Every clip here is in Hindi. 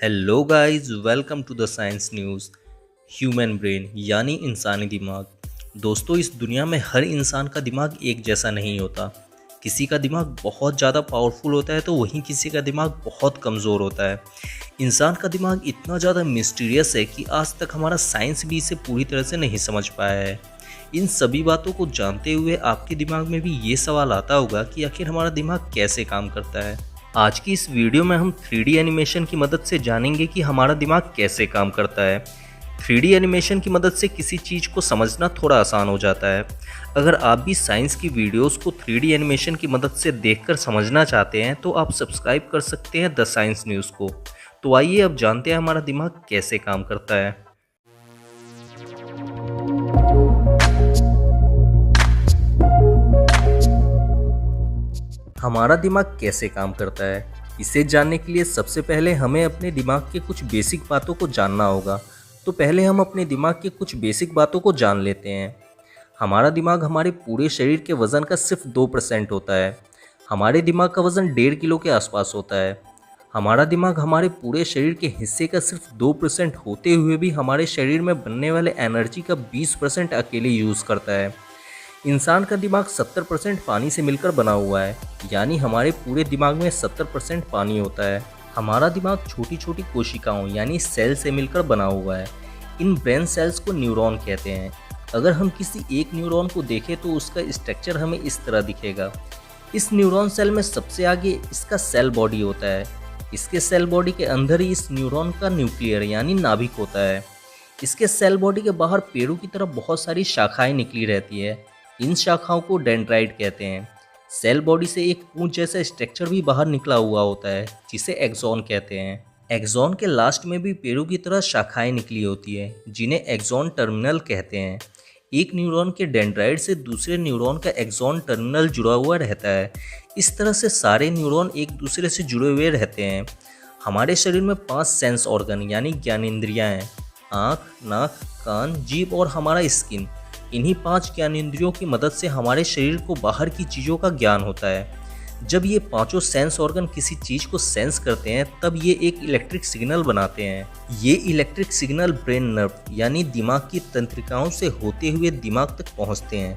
Hello guys, welcome to the science news. Human brain यानी इंसानी दिमाग। दोस्तों, इस दुनिया में हर इंसान का दिमाग एक जैसा नहीं होता। किसी का दिमाग बहुत ज़्यादा पावरफुल होता है तो वहीं किसी का दिमाग बहुत कमज़ोर होता है। इंसान का दिमाग इतना ज़्यादा मिस्टीरियस है कि आज तक हमारा साइंस भी इसे पूरी तरह से नहीं समझ पाया है। इन सभी बातों को जानते हुए आपके दिमाग में भी ये सवाल आता होगा कि आखिर हमारा दिमाग कैसे काम करता है। आज की इस वीडियो में हम 3D एनिमेशन की मदद से जानेंगे कि हमारा दिमाग कैसे काम करता है। 3D एनिमेशन की मदद से किसी चीज़ को समझना थोड़ा आसान हो जाता है। अगर आप भी साइंस की वीडियोस को 3D एनिमेशन की मदद से देखकर समझना चाहते हैं तो आप सब्सक्राइब कर सकते हैं द साइंस न्यूज़ को। तो आइए अब जानते हैं हमारा दिमाग कैसे काम करता है। हमारा दिमाग कैसे काम करता है, इसे जानने के लिए सबसे पहले हमें अपने दिमाग के कुछ बेसिक बातों को जानना होगा। तो पहले हम अपने दिमाग के कुछ बेसिक बातों को जान लेते हैं। हमारा दिमाग हमारे पूरे शरीर के वज़न का सिर्फ 2% होता है। हमारे दिमाग का वज़न 1.5 किलो के आसपास होता है। हमारा दिमाग हमारे पूरे शरीर के हिस्से का सिर्फ 2% होते हुए भी हमारे शरीर में बनने वाले एनर्जी का 20% अकेले यूज़ करता है। इंसान का दिमाग 70% पानी से मिलकर बना हुआ है, यानी हमारे पूरे दिमाग में 70% पानी होता है। हमारा दिमाग छोटी छोटी कोशिकाओं यानी सेल से मिलकर बना हुआ है। इन ब्रेन सेल्स को न्यूरॉन कहते हैं। अगर हम किसी एक न्यूरॉन को देखें तो उसका स्ट्रक्चर हमें इस तरह दिखेगा। इस न्यूरॉन सेल में सबसे आगे इसका सेल बॉडी होता है। इसके सेल बॉडी के अंदर ही इस न्यूरॉन का न्यूक्लियर यानी नाभिक होता है। इसके सेल बॉडी के बाहर पेड़ों की तरह बहुत सारी शाखाएं निकली रहती है। इन शाखाओं को डेंड्राइट कहते हैं। सेल बॉडी से एक पूंछ जैसा स्ट्रक्चर भी बाहर निकला हुआ होता है जिसे एक्सॉन कहते हैं। एक्सॉन के लास्ट में भी पेड़ों की तरह शाखाएं निकली होती है जिन्हें एक्सॉन टर्मिनल कहते हैं। एक न्यूरॉन के डेंड्राइट से दूसरे न्यूरॉन का एक्सॉन टर्मिनल जुड़ा हुआ रहता है। इस तरह से सारे न्यूरॉन एक दूसरे से जुड़े हुए रहते हैं। हमारे शरीर में 5 सेंस ऑर्गन यानी ज्ञानेंद्रियां हैं: आँख, नाक, कान, जीभ और हमारा स्किन। इन्हीं 5 ज्ञानेंद्रियों की मदद से हमारे शरीर को बाहर की चीज़ों का ज्ञान होता है। जब ये पांचों सेंस ऑर्गन किसी चीज़ को सेंस करते हैं तब ये एक इलेक्ट्रिक सिग्नल बनाते हैं। ये इलेक्ट्रिक सिग्नल ब्रेन नर्व यानी दिमाग की तंत्रिकाओं से होते हुए दिमाग तक पहुंचते हैं।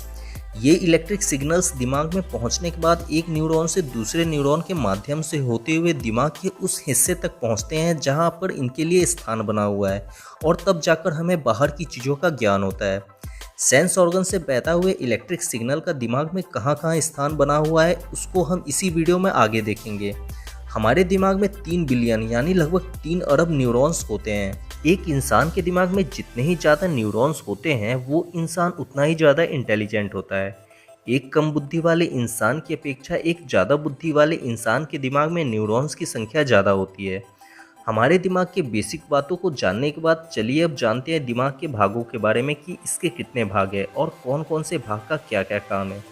ये इलेक्ट्रिक सिग्नल्स दिमाग में पहुंचने के बाद एक न्यूरॉन से दूसरे न्यूरॉन के माध्यम से होते हुए दिमाग के उस हिस्से तक पहुंचते हैं जहां पर इनके लिए स्थान बना हुआ है, और तब जाकर हमें बाहर की चीज़ों का ज्ञान होता है। सेंस ऑर्गन से बहता हुए इलेक्ट्रिक सिग्नल का दिमाग में कहाँ कहाँ स्थान बना हुआ है उसको हम इसी वीडियो में आगे देखेंगे। हमारे दिमाग में 3 बिलियन यानी लगभग 3 अरब न्यूरॉन्स होते हैं। एक इंसान के दिमाग में जितने ही ज़्यादा न्यूरॉन्स होते हैं वो इंसान उतना ही ज़्यादा इंटेलिजेंट होता है। एक कम बुद्धि वाले इंसान की अपेक्षा एक ज़्यादा बुद्धि वाले इंसान के दिमाग में न्यूरॉन्स की संख्या ज़्यादा होती है। हमारे दिमाग के बेसिक बातों को जानने के बाद चलिए अब जानते हैं दिमाग के भागों के बारे में कि इसके कितने भाग हैं और कौन कौन से भाग का क्या क्या काम है।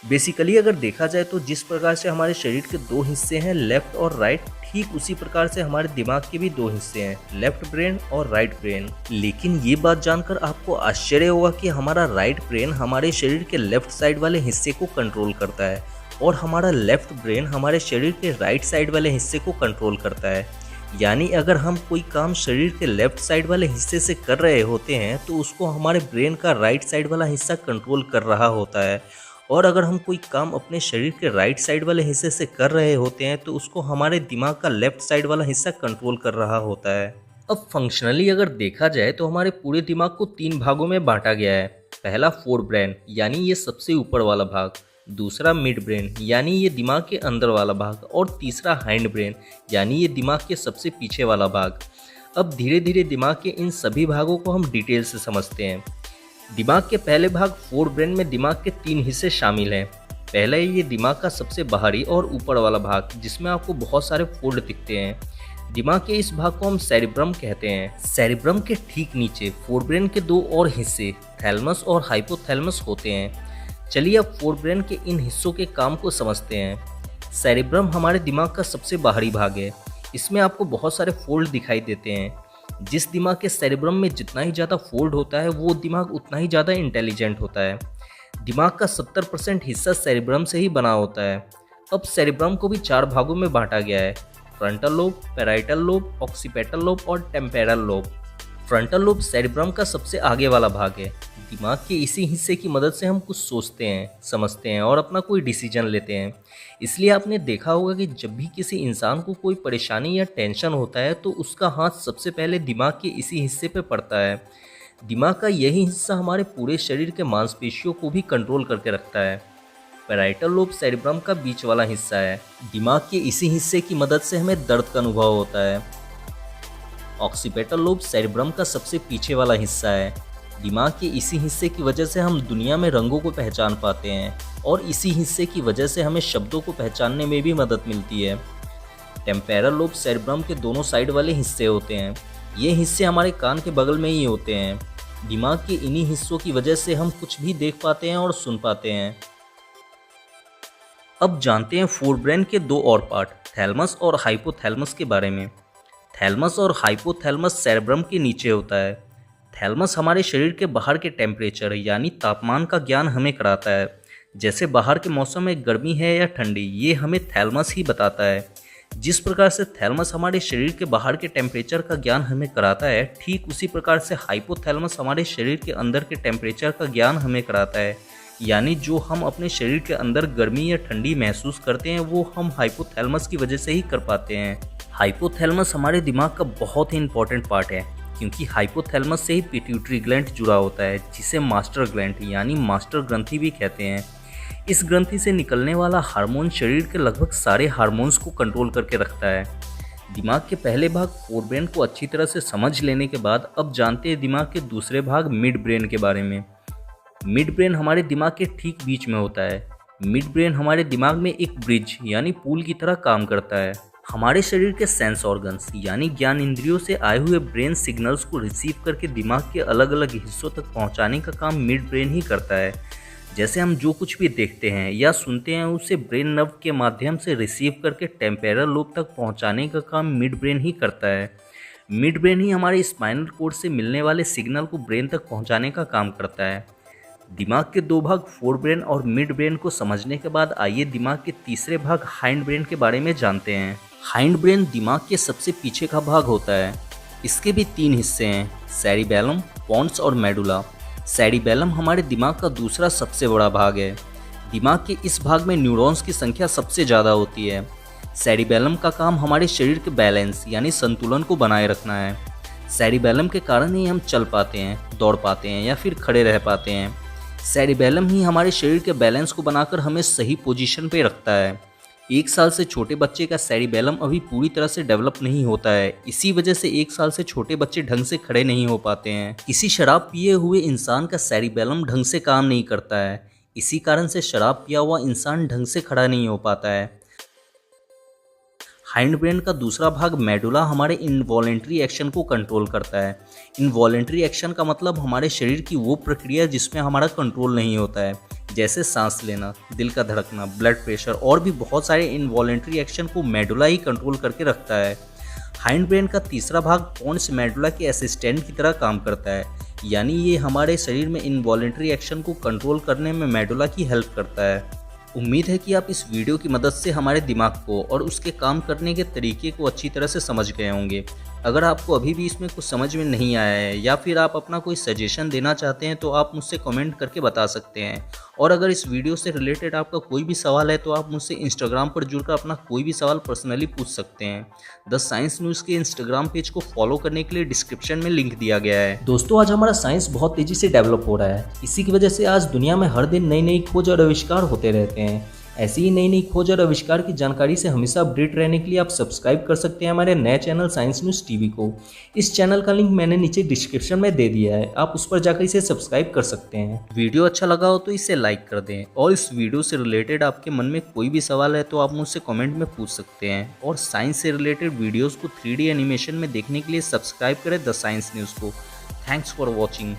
बेसिकली अगर देखा जाए तो जिस प्रकार से हमारे शरीर के 2 हिस्से हैं, लेफ्ट और राइट, ठीक उसी प्रकार से हमारे दिमाग के भी 2 हिस्से हैं, लेफ्ट ब्रेन और राइट ब्रेन। लेकिन ये बात जानकर आपको आश्चर्य होगा कि हमारा राइट ब्रेन हमारे शरीर के लेफ्ट साइड वाले हिस्से को कंट्रोल करता है और हमारा लेफ्ट ब्रेन हमारे शरीर के राइट साइड वाले हिस्से को कंट्रोल करता है। यानी अगर हम कोई काम शरीर के लेफ्ट साइड वाले हिस्से से कर रहे होते हैं तो उसको हमारे ब्रेन का राइट साइड वाला हिस्सा कंट्रोल कर रहा होता है, और अगर हम कोई काम अपने शरीर के राइट साइड वाले हिस्से से कर रहे होते हैं तो उसको हमारे दिमाग का लेफ्ट साइड वाला हिस्सा कंट्रोल कर रहा होता है। अब फंक्शनली अगर देखा जाए तो हमारे पूरे दिमाग को 3 भागों में बांटा गया है। पहला फोर ब्रेन यानी ये सबसे ऊपर वाला भाग, दूसरा मिड ब्रेन यानी ये दिमाग के अंदर वाला भाग, और तीसरा हाइंड ब्रेन यानी ये दिमाग के सबसे पीछे वाला भाग। अब धीरे धीरे दिमाग के इन सभी भागों को हम डिटेल से समझते हैं। दिमाग के पहले भाग फोर ब्रेन में दिमाग के 3 हिस्से शामिल हैं। पहला ये दिमाग का सबसे बाहरी और ऊपर वाला भाग जिसमें आपको बहुत सारे फोल्ड दिखते हैं। दिमाग के इस भाग को हम सेरिब्रम कहते हैं। सेरिब्रम के ठीक नीचे फोर ब्रेन के 2 और हिस्से थैलेमस और हाइपोथैलेमस होते हैं। चलिए अब फोर ब्रेन के इन हिस्सों के काम को समझते हैं। सेरिब्रम हमारे दिमाग का सबसे बाहरी भाग है। इसमें आपको बहुत सारे फोल्ड दिखाई देते हैं। जिस दिमाग के सेरिब्रम में जितना ही ज़्यादा फोल्ड होता है वो दिमाग उतना ही ज़्यादा इंटेलिजेंट होता है। दिमाग का 70% हिस्सा सेरिब्रम से ही बना होता है। अब सेरिब्रम को भी 4 भागों में बांटा गया है। Frontal lobe, parietal lobe, occipital lobe और टेम्पोरल लोब। फ्रंटल लोब सेरिब्रम का सबसे आगे वाला भाग है। दिमाग के इसी हिस्से की मदद से हम कुछ सोचते हैं, समझते हैं और अपना कोई डिसीजन लेते हैं। इसलिए आपने देखा होगा कि जब भी किसी इंसान को कोई परेशानी या टेंशन होता है तो उसका हाथ सबसे पहले दिमाग के इसी हिस्से पे पड़ता है। दिमाग का यही हिस्सा हमारे पूरे शरीर के मांसपेशियों को भी कंट्रोल करके रखता है। पैराइटल लोब सेरिब्रम का बीच वाला हिस्सा है। दिमाग के इसी हिस्से की मदद से हमें दर्द का अनुभव होता है। ऑक्सीपिटल लोब सेरिब्रम का सबसे पीछे वाला हिस्सा है। दिमाग के इसी हिस्से की वजह से हम दुनिया में रंगों को पहचान पाते हैं और इसी हिस्से की वजह से हमें शब्दों को पहचानने में भी मदद मिलती है। टेम्पोरल लोब सेरिब्रम के दोनों साइड वाले हिस्से होते हैं। ये हिस्से हमारे कान के बगल में ही होते हैं। दिमाग के इन्हीं हिस्सों की वजह से हम कुछ भी देख पाते हैं और सुन पाते हैं। अब जानते हैं फोरब्रेन के दो और पार्ट, थैलमस और हाइपोथैलमस के बारे में। थैलमस और हाइपोथैलमस सेरेब्रम के नीचे होता है। थैलमस हमारे शरीर के बाहर के टेम्परेचर यानी तापमान का ज्ञान हमें कराता है। जैसे बाहर के मौसम में गर्मी है या ठंडी, ये हमें थैलमस ही बताता है। जिस प्रकार से थैलमस हमारे शरीर के बाहर के टेम्परेचर का ज्ञान हमें कराता है, ठीक उसी प्रकार से हाइपोथैलमस हमारे शरीर के अंदर के टेम्परेचर का ज्ञान हमें कराता है। यानी जो हम अपने शरीर के अंदर गर्मी या ठंडी महसूस करते हैं वो हम हाइपोथैलमस की वजह से ही कर पाते हैं। हाइपोथैलमस हमारे दिमाग का बहुत ही इंपॉर्टेंट पार्ट है, क्योंकि हाइपोथैलमस से ही पिट्यूटरी ग्लैंड जुड़ा होता है, जिसे मास्टर ग्लैंड यानी मास्टर ग्रंथि भी कहते हैं। इस ग्रंथि से निकलने वाला हार्मोन शरीर के लगभग सारे हार्मोन्स को कंट्रोल करके रखता है। दिमाग के पहले भाग फोरब्रेन को अच्छी तरह से समझ लेने के बाद अब जानते हैं दिमाग के दूसरे भाग मिड ब्रेन के बारे में। मिड ब्रेन हमारे दिमाग के ठीक बीच में होता है। मिड ब्रेन हमारे दिमाग में एक ब्रिज यानी पुल की तरह काम करता है। हमारे शरीर के सेंस ऑर्गन्स यानी ज्ञान इंद्रियों से आए हुए ब्रेन सिग्नल्स को रिसीव करके दिमाग के अलग अलग हिस्सों तक पहुंचाने का काम मिड ब्रेन ही करता है। जैसे हम जो कुछ भी देखते हैं या सुनते हैं उसे ब्रेन नर्व के माध्यम से रिसीव करके टेम्पोरल लोब तक पहुंचाने का काम मिड ब्रेन ही करता है। मिड ब्रेन ही हमारे स्पाइनल कोर्ड से मिलने वाले सिग्नल को ब्रेन तक पहुंचाने का काम करता है। दिमाग के दो भाग फोरब्रेन और मिड ब्रेन को समझने के बाद आइए दिमाग के तीसरे भाग हाइंड ब्रेन के बारे में जानते हैं। हाइंड ब्रेन दिमाग के सबसे पीछे का भाग होता है। इसके भी तीन हिस्से हैं, सेरिबेलम, पोन्स और मेडुला। सेरिबेलम हमारे दिमाग का दूसरा सबसे बड़ा भाग है। दिमाग के इस भाग में न्यूरॉन्स की संख्या सबसे ज़्यादा होती है। सेरिबेलम का काम हमारे शरीर के बैलेंस यानी संतुलन को बनाए रखना है। सेरिबेलम के कारण ही हम चल पाते हैं, दौड़ पाते हैं या फिर खड़े रह पाते हैं। सेरिबेलम ही हमारे शरीर के बैलेंस को बनाकर हमें सही पोजीशन पे रखता है। 1 साल से छोटे बच्चे का सेरिबेलम अभी पूरी तरह से डेवलप नहीं होता है। इसी वजह से 1 साल से छोटे बच्चे ढंग से खड़े नहीं हो पाते हैं। किसी शराब पिए हुए इंसान का सेरिबेलम ढंग से काम नहीं करता है। इसी कारण से शराब पिया हुआ इंसान ढंग से खड़ा नहीं हो पाता है। हाइंड ब्रेन का दूसरा भाग मेडुला हमारे इनवॉलेंट्री एक्शन को कंट्रोल करता है। इनवॉलेंट्री एक्शन का मतलब हमारे शरीर की वो प्रक्रिया जिसमें हमारा कंट्रोल नहीं होता है, जैसे सांस लेना, दिल का धड़कना, ब्लड प्रेशर और भी बहुत सारे इनवॉलेंट्री एक्शन को मेडुला ही कंट्रोल करके रखता है। हाइंड ब्रेन का तीसरा भाग पोन्स मेडुला के असिस्टेंट की तरह काम करता है, यानी ये हमारे शरीर में इनवॉलेंट्री एक्शन को कंट्रोल करने में मेडुला की हेल्प करता है। उम्मीद है कि आप इस वीडियो की मदद से हमारे दिमाग को और उसके काम करने के तरीके को अच्छी तरह से समझ गए होंगे। अगर आपको अभी भी इसमें कुछ समझ में नहीं आया है या फिर आप अपना कोई सजेशन देना चाहते हैं तो आप मुझसे कमेंट करके बता सकते हैं। और अगर इस वीडियो से रिलेटेड आपका कोई भी सवाल है तो आप मुझसे इंस्टाग्राम पर जुड़कर अपना कोई भी सवाल पर्सनली पूछ सकते हैं। द साइंस न्यूज़ के इंस्टाग्राम पेज को फॉलो करने के लिए डिस्क्रिप्शन में लिंक दिया गया है। दोस्तों, आज हमारा साइंस बहुत तेजी से डेवलप हो रहा है। इसी की वजह से आज दुनिया में हर दिन नई नई खोज और आविष्कार होते रहते हैं। ऐसी ही नई नई खोज और आविष्कार की जानकारी से हमेशा अपडेट रहने के लिए आप सब्सक्राइब कर सकते हैं हमारे नए चैनल साइंस न्यूज़ टीवी को। इस चैनल का लिंक मैंने नीचे डिस्क्रिप्शन में दे दिया है, आप उस पर जाकर इसे सब्सक्राइब कर सकते हैं। वीडियो अच्छा लगा हो तो इसे लाइक कर दें और इस वीडियो से रिलेटेड आपके मन में कोई भी सवाल है तो आप मुझसे कमेंट में पूछ सकते हैं। और साइंस से रिलेटेड वीडियोज़ को 3D एनिमेशन में देखने के लिए सब्सक्राइब करें द साइंस न्यूज़ को। Thanks for watching.